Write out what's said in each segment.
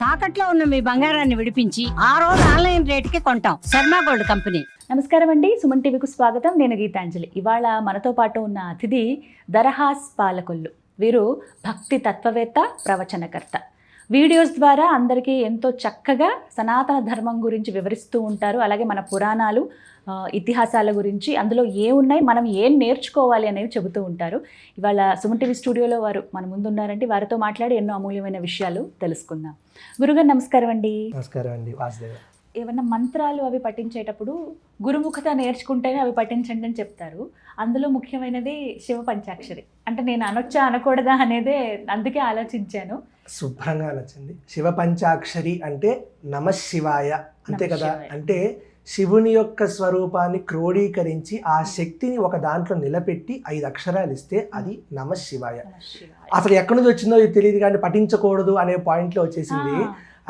తాకట్లో ఉన్న మీ బంగారాన్ని విడిపించి ఆ రోజు ఆన్లైన్ రేటుకి కొంటాం. Sharma gold company. నమస్కారం అండి, సుమన్ టీవీకి స్వాగతం. నేను గీతాంజలి. ఇవాళ మనతో పాటు ఉన్న అతిథి దరహాస్ పాలకొల్లు. వీరు భక్తి తత్వవేత్త, ప్రవచనకర్త. వీడియోస్ ద్వారా అందరికీ ఎంతో చక్కగా సనాతన ధర్మం గురించి వివరిస్తూ ఉంటారు. అలాగే మన పురాణాలు, ఇతిహాసాల గురించి, అందులో ఏమున్నాయి, మనం ఏం నేర్చుకోవాలి అనేవి చెబుతూ ఉంటారు. ఇవాళ సుమన్ టీవీ స్టూడియోలో వారు మన ముందు ఉన్నారంటే వారితో మాట్లాడి ఎన్నో అమూల్యమైన విషయాలు తెలుసుకుందాం. గురుగారు నమస్కారం అండి. నమస్కారం అండి. వాసుదేవ. ఏమన్నా మంత్రాలు అవి పఠించేటప్పుడు గురుముఖత నేర్చుకుంటేనే అవి పఠించండి అని చెప్తారు. అందులో ముఖ్యమైనది శివ పంచాక్షరి. అంటే నేను అనొచ్చా అనకూడదా అనేదే, అందుకే ఆలోచించాను. శుభ్రంగా నచ్చింది. శివ పంచాక్షరి అంటే నమశివాయ, అంతే కదా. అంటే శివుని యొక్క స్వరూపాన్ని క్రోడీకరించి ఆ శక్తిని ఒక దాంట్లో నిలబెట్టి 5 అక్షరాలు ఇస్తే అది నమశివాయ. అసలు ఎక్కడి నుంచి వచ్చిందో ఇది తెలియదు, కానీ పఠించకూడదు అనే పాయింట్లో వచ్చేసింది.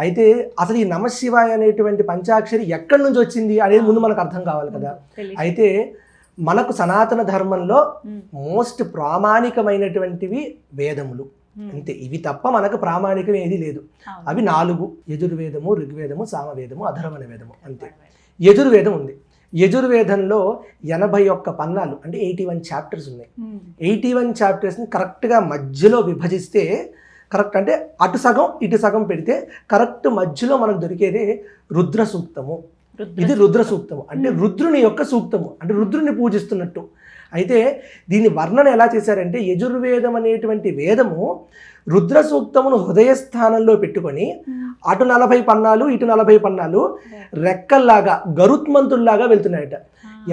అయితే అసలు ఈ నమశివాయ అనేటువంటి పంచాక్షరి ఎక్కడి నుంచి వచ్చింది అనేది ముందు మనకు అర్థం కావాలి కదా. అయితే మనకు సనాతన ధర్మంలో మోస్ట్ ప్రామాణికమైనటువంటివి వేదములు, అంతే. ఇవి తప్ప మనకు ప్రామాణికం ఏది లేదు. అవి 4: యజుర్వేదము, ఋగ్వేదము, సామవేదము, అధర్వణ వేదము, అంతే. యజుర్వేదం ఉంది. యజుర్వేదంలో 81 పన్నాలు, అంటే 81 చాప్టర్స్ ఉన్నాయి. 81 చాప్టర్స్ని కరెక్ట్గా మధ్యలో విభజిస్తే, కరెక్ట్ అంటే అటు సగం ఇటు సగం పెడితే కరెక్ట్ మధ్యలో మనకు దొరికేదే రుద్ర సూక్తము. ఇది రుద్ర సూక్తము అంటే రుద్రుని యొక్క సూక్తము, అంటే రుద్రుని పూజిస్తున్నట్టు. అయితే దీని వర్ణన ఎలా చేశారంటే, యజుర్వేదం అనేటువంటి వేదము రుద్ర సూక్తమును హృదయస్థానంలో పెట్టుకొని అటు 40 పన్నాలు ఇటు 40 పన్నాలు రెక్కల్లాగా గరుత్మంతుల్లాగా వెళ్తున్నాయట.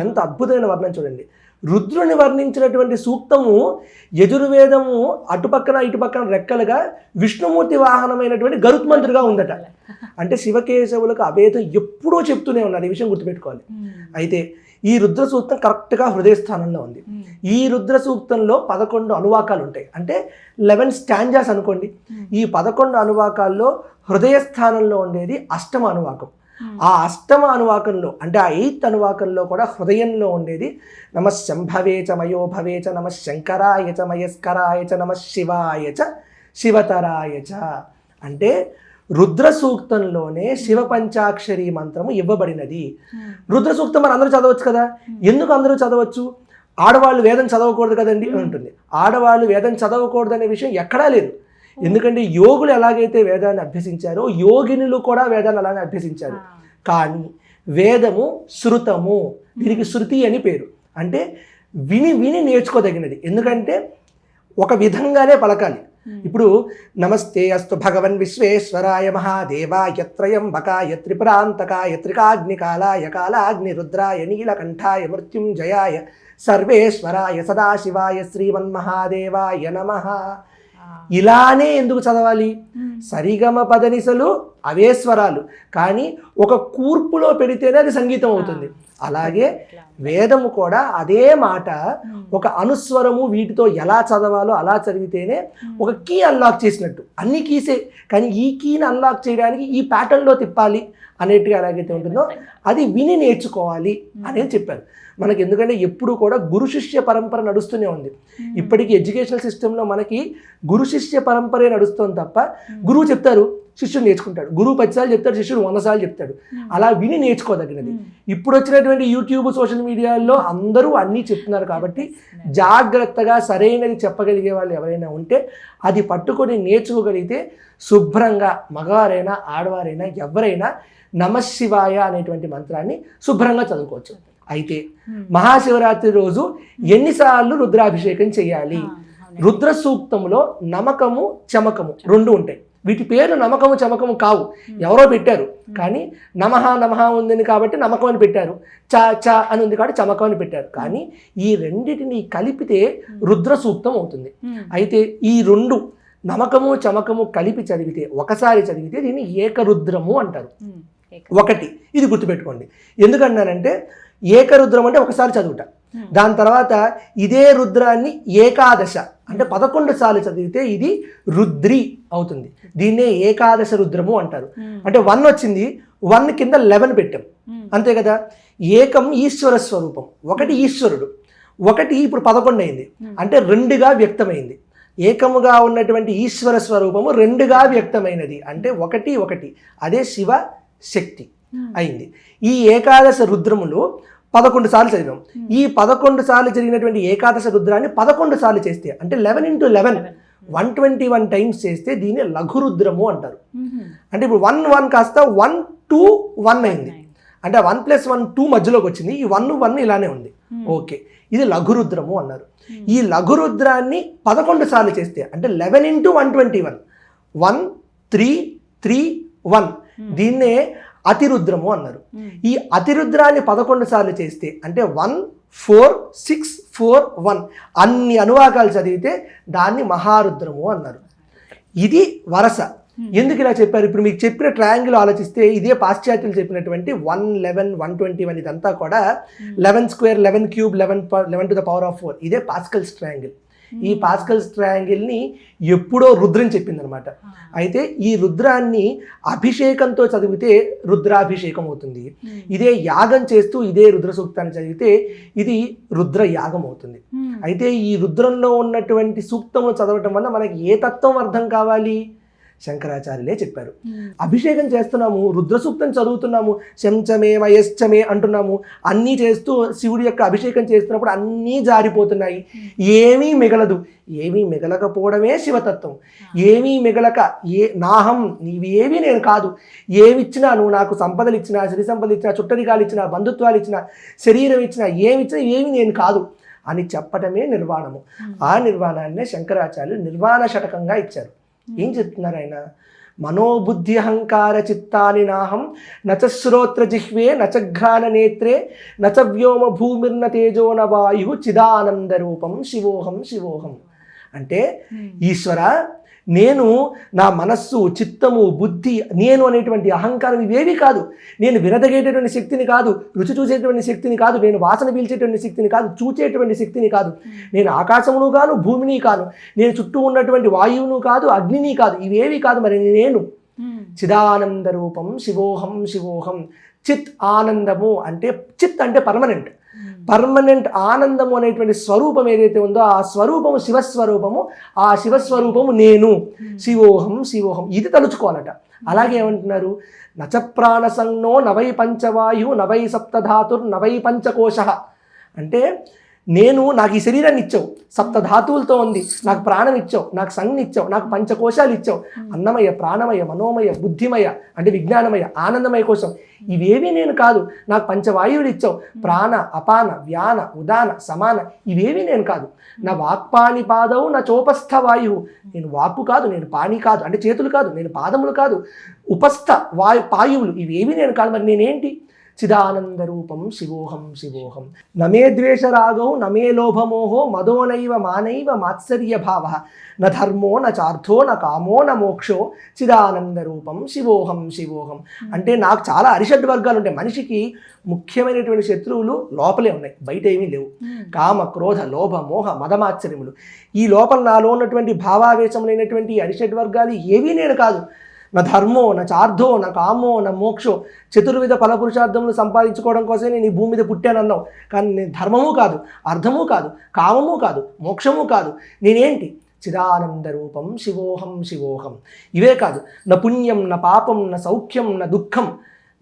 ఎంత అద్భుతమైన వర్ణన చూడండి. రుద్రుని వర్ణించినటువంటి సూక్తము యజుర్వేదము అటుపక్కన ఇటుపక్కన రెక్కలుగా విష్ణుమూర్తి వాహనమైనటువంటి గరుత్మంతుడిగా ఉందట. అంటే శివకేశవులకు అభేదం ఎప్పుడూ చెప్తూనే ఉన్నారు, ఈ విషయం గుర్తుపెట్టుకోవాలి. అయితే ఈ రుద్ర సూక్తం కరెక్ట్గా హృదయస్థానంలో ఉంది. ఈ రుద్ర సూక్తంలో 11 అనువాకాలు ఉంటాయి, అంటే 11 స్టాంజాస్ అనుకోండి. ఈ 11 అనువాకాల్లో హృదయస్థానంలో ఉండేది 8వ అనువాకం. ఆ 8వ అనువాకంలో, అంటే ఆ 8th అనువాకంలో కూడా హృదయంలో ఉండేది నమ శంభవేచ మయోభవేచ నమ శంకరాయచ మయస్కరాయచ నమ శివాయచ శివతరాయచ. అంటే రుద్ర సూక్తంలోనే శివ పంచాక్షరి మంత్రము ఇవ్వబడినది. రుద్ర సూక్తం మరి అందరూ చదవచ్చు కదా. ఎందుకు అందరూ చదవచ్చు? ఆడవాళ్ళు వేదం చదవకూడదు కదండి అని ఉంటుంది. ఆడవాళ్ళు వేదం చదవకూడదు అనే విషయం ఎక్కడా లేదు. ఎందుకంటే యోగులు ఎలాగైతే వేదాన్ని అభ్యసించారో యోగినులు కూడా వేదాన్ని అలాగే అభ్యసించారు. కానీ వేదము శృతము, దీనికి శృతి అని పేరు. అంటే విని విని నేర్చుకోదగినది. ఎందుకంటే ఒక విధంగానే పలకాలి. ఇప్పుడు నమస్తే అస్తు భగవన్ విశ్వేశ్వరాయ మహాదేవాయ త్రయంబకాయ త్రిపురాంతకాయ త్రికాగ్నికాలాయ కాలాగ్ని రుద్రాయ నీలకంఠాయ మృత్యుంజయాయ సర్వేశ్వరాయ సదాశివాయ శ్రీమన్మహాదేవాయ నమః. ఇలానే ఎందుకు చదవాలి? సరిగమ పదనిసలు అవే స్వరాలు, కానీ ఒక కూర్పులో పెడితేనే అది సంగీతం అవుతుంది. అలాగే వేదము కూడా అదే మాట ఒక అనుస్వరము వీటితో ఎలా చదవాలో అలా చదివితేనే ఒక కీ అన్లాక్ చేసినట్టు. అన్ని కీసే, కానీ ఈ కీని అన్లాక్ చేయడానికి ఈ ప్యాటర్న్లో తిప్పాలి అనేట్టుగా ఎలాగైతే ఉంటుందో అది విని నేర్చుకోవాలి అనేది చెప్పారు మనకి. ఎందుకంటే ఎప్పుడు కూడా గురు శిష్య పరంపర నడుస్తూనే ఉంది. ఇప్పటికీ ఎడ్యుకేషనల్ సిస్టంలో మనకి గురు శిష్య పరంపరే నడుస్తుంది తప్ప గురువు చెప్తారు శిష్యుడు నేర్చుకుంటాడు, గురువు 10 సార్లు చెప్తాడు, శిష్యుడు 100 సార్లు చెప్తాడు. అలా విని నేర్చుకోదగినది. ఇప్పుడు వచ్చినటువంటి యూట్యూబ్, సోషల్ మీడియాలో అందరూ అన్నీ చెప్తున్నారు కాబట్టి జాగ్రత్తగా సరైనది చెప్పగలిగే వాళ్ళు ఎవరైనా ఉంటే అది పట్టుకొని నేర్చుకోగలిగితే శుభ్రంగా మగవారైనా ఆడవారైనా ఎవరైనా నమశివాయ అనేటువంటి మంత్రాన్ని శుభ్రంగా చదువుకోవచ్చు. అయితే మహాశివరాత్రి రోజు ఎన్నిసార్లు రుద్రాభిషేకం చేయాలి? రుద్ర సూక్తంలో నమకము చమకము 2 ఉంటాయి. వీటి పేర్లు నమకము చమకము కావు, ఎవరో పెట్టారు. కానీ నమః నమః ఉందని కాబట్టి నమకం అని పెట్టారు, చ చ అని ఉంది కాబట్టి చమకం అని పెట్టారు. కానీ ఈ రెండిటిని కలిపితే రుద్ర సూక్తం అవుతుంది. అయితే ఈ 2 నమకము చమకము కలిపి చదివితే, ఒకసారి చదివితే దీన్ని ఏకరుద్రము అంటారు. ఒకటి ఇది గుర్తుపెట్టుకోండి. ఎందుకన్నానంటే ఏకరుద్రం అంటే ఒకసారి చదువుట, దాని తర్వాత ఇదే రుద్రాన్ని ఏకాదశ అంటే 11 సార్లు చదివితే ఇది రుద్రి అవుతుంది. దీన్నే ఏకాదశ రుద్రము అంటారు. అంటే 1 వచ్చింది, 1 కింద 11 పెట్టాం, అంతే కదా. ఏకం ఈశ్వర స్వరూపం, ఒకటి ఈశ్వరుడు, ఒకటి ఇప్పుడు 11 అయింది, అంటే 2గా వ్యక్తమైంది. ఏకముగా ఉన్నటువంటి ఈశ్వర స్వరూపము రెండుగా వ్యక్తమైనది అంటే ఒకటి ఒకటి, అదే శివ శక్తి అయింది. ఈ ఏకాదశ రుద్రములు 11 సార్లు చదివాం. ఈ 11 సార్లు జరిగినటువంటి ఏకాదశ రుద్రాన్ని 11 సార్లు చేస్తే అంటే 11 × 11 121 టైమ్స్ చేస్తే దీన్ని లఘురుద్రము అంటారు. అంటే ఇప్పుడు 1 1 కాస్త 1 2 1 అయింది, అంటే 1 + 1 2 మధ్యలోకి వచ్చింది. ఈ 1 1 ఇలానే ఉంది. ఓకే, ఇది లఘురుద్రము అన్నారు. ఈ లఘురుద్రాన్ని 11 సార్లు చేస్తే అంటే 11 × 121 1 3 3 1 దీన్నే అతిరుద్రము అన్నారు. ఈ అతిరుద్రాన్ని 11 సార్లు చేస్తే అంటే 1 4 6 4 1 అన్ని అనువాకాలు చదివితే దాన్ని మహారుద్రము అన్నారు. ఇది వరస. ఎందుకు ఇలా చెప్పారు? ఇప్పుడు మీకు చెప్పిన ట్రయాంగిల్ ఆలోచిస్తే ఇదే పాశ్చాత్యులు చెప్పినటువంటి 1 11 121 ఇదంతా కూడా 11² 11³ 11 to the power of 4 ఇదే పాస్కల్స్ ట్రయాంగిల్. ఈ పాస్కల్స్ ట్రయాంగిల్ని ఎప్పుడో రుద్రం చెప్పిందనమాట. అయితే ఈ రుద్రాన్ని అభిషేకంతో చదివితే రుద్రాభిషేకం అవుతుంది. ఇదే యాగం చేస్తూ ఇదే రుద్ర సూక్తాన్ని చదివితే ఇది రుద్ర యాగం అవుతుంది. అయితే ఈ రుద్రంలో ఉన్నటువంటి సూక్తము చదవటం వల్ల మనకి ఏ తత్వం అర్థం కావాలి? శంకరాచార్యులే చెప్పారు. అభిషేకం చేస్తున్నాము, రుద్ర సూక్తం చదువుతున్నాము, శంచమే మయశ్చమే అంటున్నాము, అన్నీ చేస్తూ శివుడి యొక్క అభిషేకం చేస్తున్నప్పుడు అన్నీ జారిపోతున్నాయి, ఏమీ మిగలదు. ఏమీ మిగలకపోవడమే శివతత్వం. ఏమీ మిగలక నాహం నీవేమీ నేను కాదు, ఏమిచ్చినా నువ్వు నాకు సంపదలు ఇచ్చినా, సిరి సంపదలు ఇచ్చినా, చుట్టరికాలు ఇచ్చినా, బంధుత్వాలు ఇచ్చినా, శరీరం ఇచ్చినా, ఏమిచ్చినా ఏమీ నేను కాదు అని చెప్పటమే నిర్వాణము. ఆ నిర్వాణాన్నే శంకరాచార్యులు నిర్వాణ శతకంగా ఇచ్చారు. ఏం చెప్తున్నారు ఆయన? మనోబుద్ధి అహంకార చిత్తాని నాహం నచ శ్రోత్ర జిహ్వే నచ ఘ్రాణ నేత్రే నచ వ్యోమ భూమిర్న తేజోన వాయు చిదానంద రూపం శివోహం శివోహం. అంటే ఈశ్వర, నేను నా మనస్సు, చిత్తము, బుద్ధి, నేను అనేటువంటి అహంకారం ఇవేవి కాదు. నేను వినదగేటటువంటి శక్తిని కాదు, రుచి చూసేటువంటి శక్తిని కాదు, నేను వాసన పీల్చేటువంటి శక్తిని కాదు, చూచేటువంటి శక్తిని కాదు, నేను ఆకాశమును కాను, భూమిని కాను, నేను చుట్టూ ఉన్నటువంటి వాయువును కాదు, అగ్నిని కాదు, ఇవేవి కాదు. మరి నేను చిదానంద రూపం శివోహం శివోహం. చిత్ ఆనందము అంటే, చిత్ అంటే పర్మనెంట్ ఆనందము అనేటువంటి స్వరూపం ఏదైతే ఉందో ఆ స్వరూపము శివస్వరూపము, ఆ శివస్వరూపము నేను శివోహం శివోహం. ఇది తలుచుకోవాలట. అలాగే ఏమంటున్నారు? నచ ప్రాణ సంజ్ఞో నవై పంచవాయు నవై సప్తధాతుర్ నవై పంచకోశ. అంటే నేను, నాకు ఈ శరీరాన్ని ఇచ్చావు, సప్తధాతువులతో ఉంది, నాకు ప్రాణం ఇచ్చావు, నాకు సంజ్ఞ ఇచ్చావు, నాకు పంచకోశాలు ఇచ్చావు, అన్నమయ, ప్రాణమయ, మనోమయ, బుద్ధిమయ అంటే విజ్ఞానమయ, ఆనందమయ కోశం, ఇవేవి నేను కాదు. నాకు పంచవాయువులు ఇచ్చావు, ప్రాణ, అపాన, వ్యాన, ఉదాన, సమాన, ఇవేవి నేను కాదు. నా వాక్పాణి పాదవు నా చోపస్థ వాయువు. నేను వాక్కు కాదు, నేను పాణి కాదు అంటే చేతులు కాదు, నేను పాదములు కాదు, ఉపస్థ పాయువులు, ఇవేవి నేను కాదు. మరి నేనేంటి? చిదానంద రూపం శివోహం శివోహం. నమే ద్వేషరాగౌ నమే లోభమోహో మదోనైవ మానైవ మాత్సర్య భావ న ధర్మో న చార్థో న కామో న మోక్షో చిదానంద రూపం శివోహం శివోహం. అంటే నాకు చాలా అరిషడ్ వర్గాలు ఉంటాయి. మనిషికి ముఖ్యమైనటువంటి శత్రువులు లోపలే ఉన్నాయి, బయట ఏమీ లేవు. కామ, క్రోధ, లోభ, మోహ, మదమాత్సర్యములు. ఈ లోపల నాలో ఉన్నటువంటి భావావేశములైనటువంటి అరిషడ్ వర్గాలు ఏవీ నేను కాదు. నా ధర్మో నా చార్థో నా కామో నా మోక్షో. చతుర్విధ ఫలపురుషార్థములు సంపాదించుకోవడం కోసమే నేను ఈ భూమి మీద పుట్టానన్నావు, కానీ నేను ధర్మము కాదు, అర్థము కాదు, కామము కాదు, మోక్షము కాదు. నేనేంటి? చిదానంద రూపం శివోహం శివోహం. ఇవే కాదు, నా పుణ్యం నా పాపం నా సౌఖ్యం నా దుఃఖం.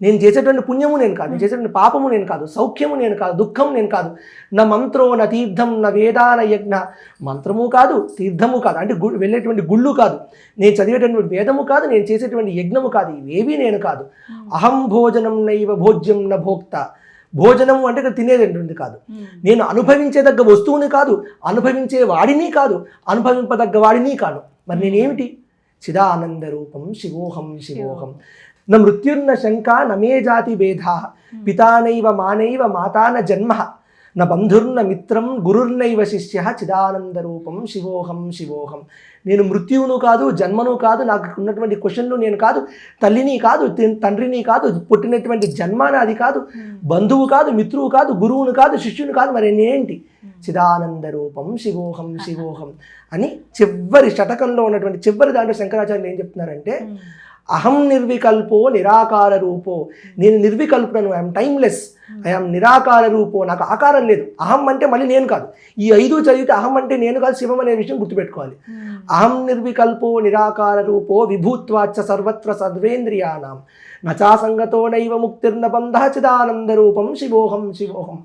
నేను చేసేటువంటి పుణ్యము నేను కాదు, నేను చేసేటువంటి పాపము నేను కాదు, సౌఖ్యము నేను కాదు, దుఃఖం నేను కాదు. నా మంత్రో నా తీర్థం నా వేదాన యజ్ఞ. మంత్రము కాదు, తీర్థము కాదు అంటే వెళ్ళేటువంటి గుళ్ళు కాదు, నేను చదివేటటువంటి వేదము కాదు, నేను చేసేటువంటి యజ్ఞము కాదు, ఇవేవి నేను కాదు. అహం భోజనం నైవ భోజ్యం న భోక్త. భోజనము అంటే ఇక్కడ తినేటటువంటి కాదు, నేను అనుభవించేదగ్గ వస్తువుని కాదు, అనుభవించే వాడిని కాదు, అనుభవింపదగ్గ వాడిని కాదు. మరి నేనేమిటి? చిదానంద రూపం శివోహం శివోహం. న మృత్యుర్న శంక నమే జాతి భేదా పితానైవ మానైవ మాతాన జన్మ న బంధుర్న మిత్రం గురుర్నైవ శిష్య చిదానంద రూపం శివోహం శివోహం. నేను మృత్యువును కాదు, జన్మను కాదు, నాకు ఉన్నటువంటి క్వశ్చన్లు నేను కాదు, తల్లిని కాదు, తండ్రిని కాదు, పుట్టినటువంటి జన్మ నాది కాదు, బంధువు కాదు, మిత్రువు కాదు, గురువును కాదు, శిష్యుని కాదు. మరి నేనేంటి? చిదానంద రూపం శివోహం శివోహం అని చివరి శతకంలో ఉన్నటువంటి చివరి దాంట్లో శంకరాచార్యులు ఏం చెప్తున్నారంటే, అహం నిర్వికల్పో నిరాకార రూపో. నేను నిర్వికల్పులను, ఐఎమ్ టైమ్లెస్. ఐఎమ్ నిరాకార రూపో, నాకు ఆకారం లేదు. అహం అంటే మళ్ళీ నేను కాదు. ఈ 5 చదివితే అహం అంటే నేను కాదు, శివం అనే విషయం గుర్తుపెట్టుకోవాలి. అహం నిర్వికల్పో నిరాకార రూపో విభూత్వాచ సర్వత్ర సర్వేంద్రియాణం నచాసంగతో నైవ ముక్తిర్న బంధ చిదానంద రూపం శివోహం శివోహం.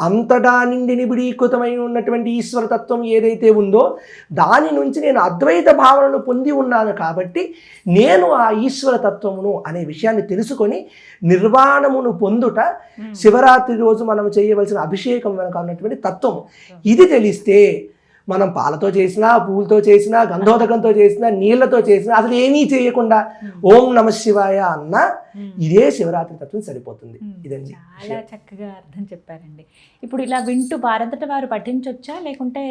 అంతటా నిండి నిబిడీకృతమై ఉన్నటువంటి ఈశ్వరతత్వం ఏదైతే ఉందో దాని నుంచి నేను అద్వైత భావనను పొంది ఉన్నాను. కాబట్టి నేను ఆ ఈశ్వరతత్వమును అనే విషయాన్ని తెలుసుకొని నిర్వాణమును పొందుట శివరాత్రి రోజు మనం చేయవలసిన అభిషేకం వెనక ఉన్నటువంటి తత్వము. ఇది తెలిస్తే మనం పాలతో చేసినా, పూలతో చేసినా, గంధోదకంతో చేసినా, నీళ్లతో చేసినా, అసలు ఏమీ చేయకుండా ఓం నమ శివాయ అన్న ఇదే శివరాత్రి తత్వం సరిపోతుంది. ఇదండి. చాలా చక్కగా అర్థం చెప్పారండి. ఇప్పుడు ఇలా వింటూ వారంతట వారు పఠించవచ్చా, లేకుంటే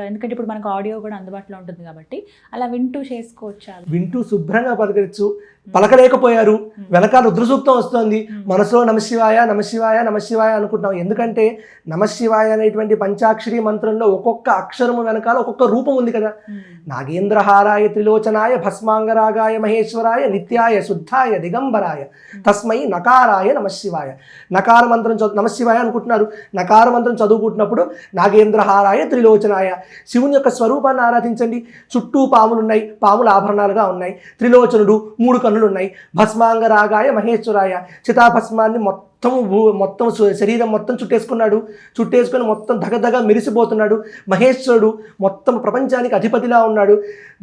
ఎందుకంటే ఇప్పుడు మనకు ఆడియో కూడా అందుబాటులో ఉంటుంది కాబట్టి అలా వింటూ చేసుకోవచ్చా? వింటూ శుభ్రంగా పలకరించు. పలకలేకపోయారు, వెనకాల రుద్రసూక్తం వస్తుంది, మనసులో నమశివాయ నమశివాయ నమశివాయ అనుకుంటున్నాం. ఎందుకంటే నమశివాయ అనేటువంటి పంచాక్షరి మంత్రంలో ఒక్కొక్క అక్షరము వెనకాల ఒక్కొక్క రూపం ఉంది కదా. నాగేంద్రహారాయ త్రిలోచనాయ భస్మాంగరాగాయ మహేశ్వరాయ నిత్యాయ శుద్ధాయ దిగంబరాయ తస్మై నకారాయ నమశివాయ. నకార మంత్రం నమశివాయ అనుకుంటున్నారు. నకార మంత్రం చదువుకుంటున్నప్పుడు నాగేంద్రహారాయ త్రిలోచనాయ, శివుని యొక్క స్వరూపాన్ని ఆరాధించండి. చుట్టూ పాములు ఉన్నాయి, పాముల ఆభరణాలుగా ఉన్నాయి. త్రిలోచనుడు, 3 కన్నులు ఉన్నాయి. భస్మాంగరాగాయ మహేశ్వరాయ, చితాభస్మాన్ని మొత్తం శరీరం మొత్తం చుట్టేసుకున్నాడు. చుట్టేసుకొని మొత్తం దగదగ మెరిసిపోతున్నాడు. మహేశ్వరుడు మొత్తం ప్రపంచానికి అధిపతిలా ఉన్నాడు.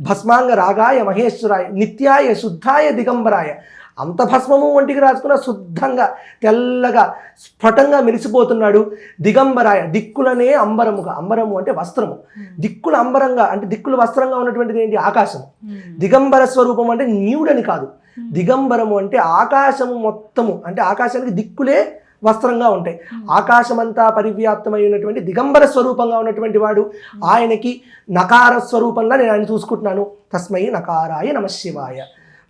భస్మాంగ రాగాయ మహేశ్వరాయ నిత్యాయ శుద్ధాయ దిగంబరాయ, అంత భస్మము ఒంటికి రాసుకున్న శుద్ధంగా తెల్లగా స్ఫుటంగా మెరిసిపోతున్నాడు. దిగంబరాయ, దిక్కులనే అంబరముగా, అంబరము అంటే వస్త్రము, దిక్కుల అంబరంగా అంటే దిక్కుల వస్త్రంగా ఉన్నటువంటిది ఏంటి? ఆకాశము. దిగంబర స్వరూపం అంటే న్యూడని కాదు, దిగంబరము అంటే ఆకాశము మొత్తము, అంటే ఆకాశానికి దిక్కులే వస్త్రంగా ఉంటాయి. ఆకాశమంతా పరివ్యాప్తమై ఉన్నటువంటి దిగంబర స్వరూపంగా ఉన్నటువంటి వాడు. ఆయనకి నకార స్వరూపంగా నేను ఆయన చూసుకుంటున్నాను. తస్మై నకారాయ నమశివాయ.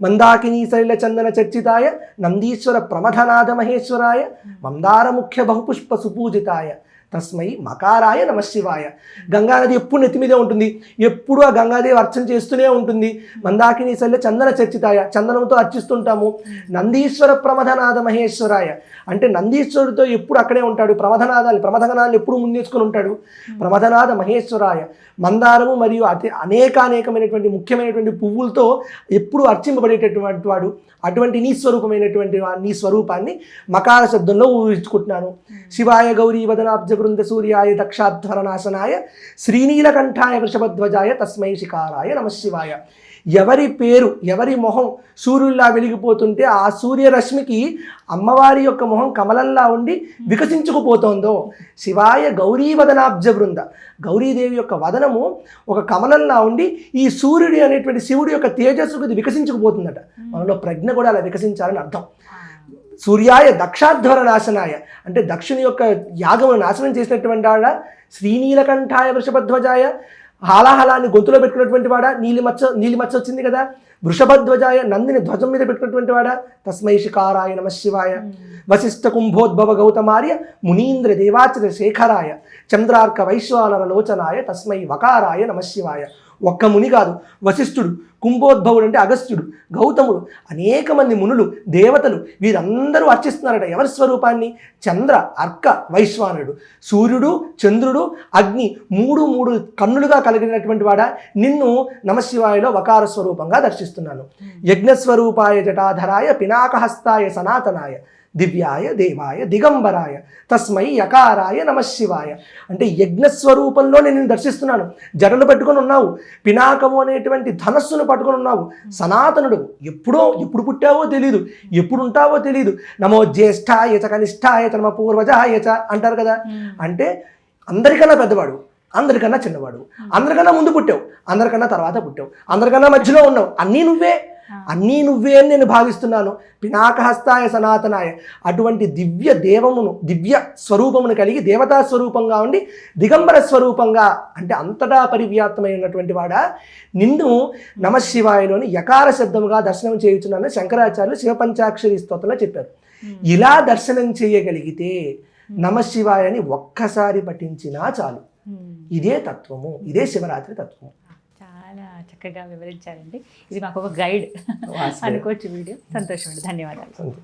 మందాకినీ శైల చందన చర్చితాయ నందీశ్వర ప్రమథనాథ మహేశ్వరాయ మందార ముఖ్య బహుపుష్ప సుపూజితాయ తస్మై మకారాయ నమశివాయ. గంగానది ఎప్పుడు నెత్తి మీదే ఉంటుంది, ఎప్పుడు ఆ గంగాదేవి అర్చన చేస్తూనే ఉంటుంది. మందాకినీ శైల చందన చర్చితాయ, చందనంతో అర్చిస్తుంటాము. నందీశ్వర ప్రమథనాథ మహేశ్వరాయ అంటే నందీశ్వరుడితో ఎప్పుడు అక్కడే ఉంటాడు. ప్రమథనాథాన్ని ఎప్పుడు ముందేసుకొని ఉంటాడు. ప్రమథనాథ మహేశ్వరాయ మందారము మరియు అనేకమైనటువంటి ముఖ్యమైనటువంటి పువ్వులతో ఎప్పుడు అర్చింపబడేటటువంటి వాడు. అటువంటి నీ స్వరూపమైనటువంటి నీ స్వరూపాన్ని మకార శబ్దంలో ఊహించుకుంటున్నాను. శివాయ గౌరీ వదనాబ్జ బృంద సూర్యాయ దక్షాధ్వర నాశనాయ శ్రీనీలకంఠాయ వృషభధ్వజాయ తస్మై శికారాయ నమశివాయ. ఎవరి పేరు, ఎవరి మొహం సూర్యుల్లా వెలిగిపోతుంటే ఆ సూర్యరశ్మికి అమ్మవారి యొక్క మొహం కమలంలా ఉండి వికసించుకుపోతోందో, శివాయ గౌరీ వదనాబ్జ బృంద, గౌరీదేవి యొక్క వదనము ఒక కమలంలా ఉండి ఈ సూర్యుడి అనేటువంటి శివుడి యొక్క తేజస్సుకు ఇది వికసించుకుపోతుందట. మనలో ప్రజ్ఞ కూడా అలా వికసించాలని అర్థం. సూర్యాయ దక్షాధ్వర నాశనాయ అంటే దక్షుని యొక్క యాగమును నాశనం చేసినటువంటి వాడ. శ్రీనీలకంఠాయ వృషభధ్వజాయ, హాలాహలాన్ని గొంతులో పెట్టుకున్నటువంటి వాడా. నీలిమచ్చ వచ్చింది కదా. వృషభధ్వజాయ, నందిని ధ్వజం మీద పెట్టుకున్నటువంటి వాడా. తస్మై శికారాయ నమశివాయ. వశిష్ఠ కుంభోద్భవ గౌతమార్య మునీంద్ర దేవాచర శేఖరాయ చంద్రార్క వైశ్వానర లోచనాయ తస్మై వకారాయ నమశివాయ. ఒక్క ముని కాదు, వశిష్ఠుడు, కుంభోద్భవుడు అంటే అగస్త్యుడు, గౌతముడు, అనేక మంది మునులు, దేవతలు వీరందరూ అర్చిస్తున్నారట ఎవరి స్వరూపాన్ని? చంద్ర, అర్క, వైశ్వానుడు, సూర్యుడు, చంద్రుడు, అగ్ని, మూడు కన్నులుగా కలిగినటువంటి వాడా. నిన్ను నమశివాయలో వకార స్వరూపంగా దర్శిస్తున్నాను. యజ్ఞస్వరూపాయ జటాధరాయ పినాకహస్తాయ సనాతనాయ దివ్యాయ దేవాయ దిగంబరాయ తస్మై యకారాయ నమశివాయ. అంటే యజ్ఞస్వరూపంలో నేను నిన్ను దర్శిస్తున్నాను. జడలు పెట్టుకొని ఉన్నావు, పినాకము అనేటువంటి ధనస్సును పట్టుకొని ఉన్నావు. సనాతనుడు, ఎప్పుడు పుట్టావో తెలియదు, ఎప్పుడు ఉంటావో తెలియదు. నమో జ్యేష్ఠాయ చ కనిష్ఠాయ చ నమ పూర్వజాయ చ అంటారు కదా. అంటే అందరికన్నా పెద్దవాడు, అందరికన్నా చిన్నవాడు, అందరికన్నా ముందు పుట్టావు, అందరికన్నా తర్వాత పుట్టావు, అందరికన్నా మధ్యలో ఉన్నావు. అన్నీ నువ్వే అని నేను భావిస్తున్నాను. పినాకహస్తాయ సనాతనాయ అటువంటి దివ్య స్వరూపమును కలిగి దేవతా స్వరూపంగా ఉండి దిగంబర స్వరూపంగా అంటే అంతటా పరివ్యాప్తమై ఉన్నటువంటి వాడా. నిన్ను నమశివాయలోని యకార శబ్దముగా దర్శనం చేయుచున్నాను శంకరాచార్యులు శివపంచాక్షరి స్తోత్రంలో చెప్పారు. ఇలా దర్శనం చేయగలిగితే నమశివాయని ఒక్కసారి పఠించినా చాలు. ఇదే తత్వము, ఇదే శివరాత్రి తత్వము. చాలా చక్కగా వివరించారండి. ఇది మాకు ఒక గైడ్ అనుకోవచ్చు వీడియో. సంతోషం అండి, ధన్యవాదాలు.